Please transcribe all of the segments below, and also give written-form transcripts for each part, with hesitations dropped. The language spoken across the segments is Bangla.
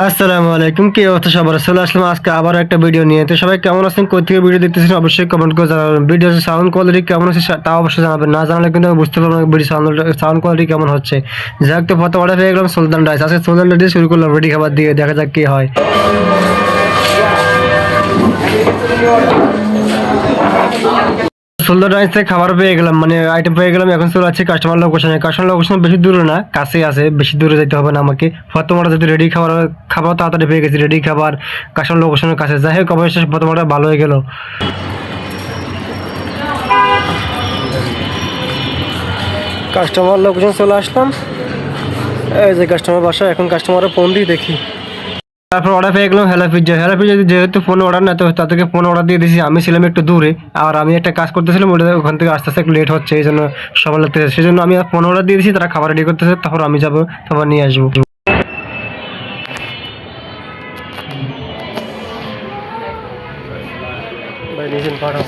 আসসালামু আলাইকুম, কি অবস্থা সবার? চলে আসলাম আজকে আবার একটা ভিডিও নিয়ে। তো সবাই কেমন আছেন, কোথা থেকে ভিডিও দেখতেছেন অবশ্যই কমেন্ট করে জানাবেন। ভিডিওর সাউন্ড কোয়ালিটি কেমন আছে তা অবশ্যই জানাবেন, না জানালে কিন্তু আমি বুঝতে পারবো না ভিডিও সাউন্ড কোয়ালিটি কেমন হচ্ছে। যাক, তো প্রথম অর্ডার পেয়ে গেলাম সুলতান রাইস। আজকে সুলতান রাইস দিয়ে শুরু করলাম রেডি খাবার দিয়ে, দেখা যাক কি হয়। সুলতান রাইস থেকে খাবার পেয়ে গেলাম, মানে আইটেম পেয়ে গেলাম। এখন চলে আছে কাস্টমার লোকেশনে। কাস্টমার লোকেশন বেশি দূরে না, কাছেই আছে, বেশি দূরে যেতে হবে না আমাকে। প্রথম অর্ডার যদি রেডি খাবার খাবার তাড়াতাড়ি পেয়ে গেছি, রেডি খাবার কাস্টমার লোকেশনের কাছে। যাই হোক, অবশ্যই প্রথম অর্ডার ভালো হয়ে গেল। কাস্টমার লোকেশন চলে আসলাম, এই যে কাস্টমার বাসা। এখন কাস্টমারের ফোন দিয়ে দেখি। তারপর অর্ডার পেয়ে গেলাম হ্যালো পিজ্জা। হ্যালো পিজ্জা যেহেতু ফোন অর্ডার না, তো তাদেরকে ফোন অর্ডার দিয়ে দিয়েছি। আমি ছিলাম একটু দূরে, আর আমি একটা কাজ করতেছিলাম, ওটা ওখান থেকে আস্তে আস্তে একটু লেট হচ্ছে, এই জন্য সবার লাগতেছে। সেই জন্য আমি ফোন অর্ডার দিয়ে দিয়েছি, তারা খাবার রেডি করতেছে। তারপর আমি যাবো, তারপর নিয়ে আসবো। ভাই নিয়েছেন পাঠাও।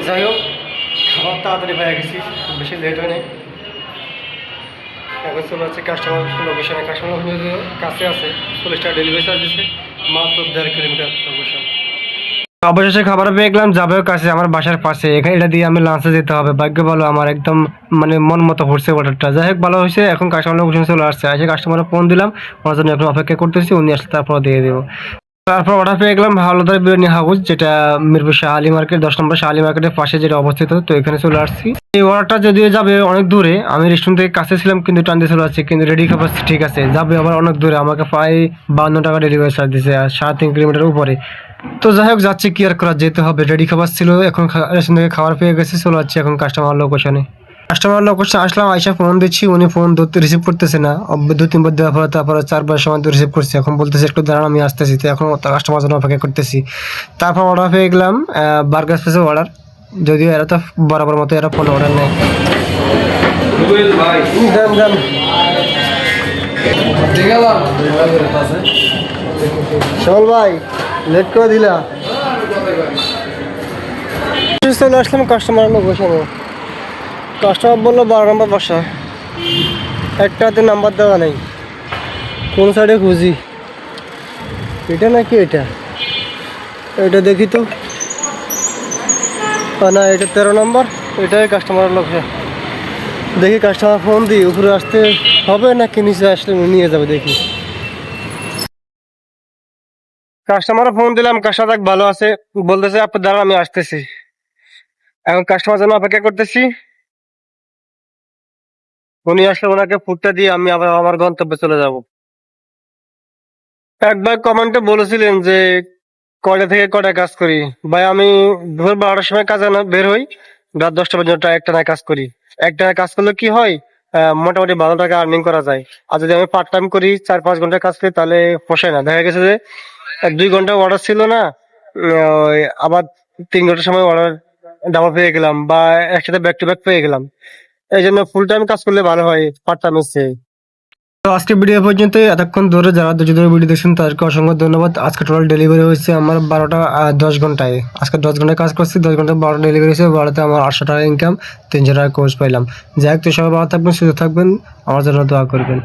যাই হোক, খাবার তাড়াতাড়ি পেয়ে গেছি, বেশি লেট হয় নাই। এখন চলে যাচ্ছে কাস্টমার লোকেশনে। কাস্টমার লোকেশন কাছে আছে, 40 টাকা ডেলিভারি চার্জ দিচ্ছে, মাত্র 1.5 কিলোমিটার লোকেশন। অবশেষে খাবার পেয়ে গেলাম, যাবেও কাছে, আমার বাসার পাশে। এখানে এটা দিয়ে আমি লাঞ্চে যেতে হবে। ভাগ্য ভালো আমার, একদম মানে মন মতো পড়ছে অর্ডারটা। যাই হোক, ভালো হয়েছে। এখন কাস্টমার লোকেশন চলে আসছে, এসে কাস্টমারে ফোন দিলাম, ওনার জন্য এখন অপেক্ষা করতেছি, উনি আসলে তারপর দিয়ে দেবো। তারপর অর্ডার পেয়ে গেলাম হাওলাদার বিরিয়ানি হাউস, যেটা মিরপুর শাহ আলী মার্কেট 10 নম্বর শাহ আলী মার্কেটের পাশে যেটা অবস্থিত। তো এখানে চলে আসছি। এই অর্ডারটা যদিও যাবে অনেক দূরে, আমি রেস্টুরেন্ট থেকে কাছে ছিলাম কিন্তু টান দিয়ে চলে আসছি, কিন্তু রেডি খাবার ঠিক আছে, যাবে আবার অনেক দূরে। আমাকে প্রায় 52 টাকা ডেলিভারি চার্জ দিচ্ছে, আর 3.5 কিলোমিটার উপরে। তো যাই হোক, যাচ্ছি, কি আর করা, যেতে হবে। রেডি খাবার ছিল, এখন রেস্টুরেন্ট থেকে খাবার পেয়ে গেছে, চলে যাচ্ছি এখন কাস্টমার লোকেশনে। কাস্টমার লোকেশনে আসলাম, আইসা ফোন দিচ্ছি, উনি ফোন ধরতে রিসিভ করতেছে না। 2-3 বার দেওয়ার পরে তারপরে 4 বার সময় রিসিভ করছে। এখন বলতেছে একটু দাঁড়ান, আমি আসতেছি। তো এখন কাস্টমার জন্য অপেক্ষা করতেছি। তারপর অর্ডার পেয়ে গেলাম বার্গার স্পেসের অর্ডার, যদিও এরা তো বরাবর মতো এরা ফোন অর্ডার নেয়। শোল ভাই, লেট করে দিলা। চলে আসলাম কাস্টমার লোকেশনে। কাস্টমার বললো 12 নম্বর বাসা, একটাতে নাম্বার দেওয়া নেই, কোন সাইডে খুঁজি? এটা নাকি এটা? এটা দেখি তো, না এটা 13 নম্বর, এটাই কাস্টমারের লোকেশন। দেখি কাস্টমার ফোন দিই, উপরে আসতে হবে নাকি নিচে আসলে নিয়ে যাবে দেখি। কাস্টমারে ফোন দিলাম, কাস্টমার ভালো আছে, বলতেছে আপনি দাঁড়ান আমি আসতেছি। এখন কাস্টমার জন্য অপেক্ষা করতেছি, উনি আসলে ওনাকে ফুডটা দিয়ে আমি আবার আমার গন্তব্যে চলে যাব। একবার কমেন্টে বলেছিলেন যে কয়টা থেকে কয়টা কাজ করি। ভাই আমি ভোর 12টার সময় কাজে বের হই, রাত 10টা পর্যন্ত একটা কাজ করি। একটা কাজ করলে কি হয়, মোটামুটি ভালো টাকা আর্নিং করা যায়। আর যদি আমি পার্ট টাইম করি, 4-5 ঘন্টা কাজ করি, তাহলে পোষায় না। দেখা গেছে যে 1-2 ঘন্টা অর্ডার ছিল না, আবার 3 ঘন্টার সময় অর্ডার ডাবল পেয়ে গেলাম, বা একসাথে ব্যাক টু ব্যাক পেয়ে গেলাম। এই জন্য ফুল টাইম কাজ করলে ভালো হয় পার্ট টাইমের চেয়ে। তো আজকে ভিডিও পর্যন্ত, এতক্ষণ ধরে যারা ধরে ভিডিও দেখছেন তাদেরকে অসংখ্য ধন্যবাদ। আজকে টোটাল ডেলিভারি হয়েছে আমার 12টা 10 ঘন্টায়। আজকে 10 ঘন্টায় কাজ করছি, 10 ঘন্টায় 12টা ডেলিভারি হয়েছে। 12তে আমার 800 টাকা ইনকাম, 300 টাকা কোর্স পাইলাম। যাই হোক, তো সবাই ভালো থাকবেন, সুস্থ থাকবেন, আমার জন্য দোয়া করবেন।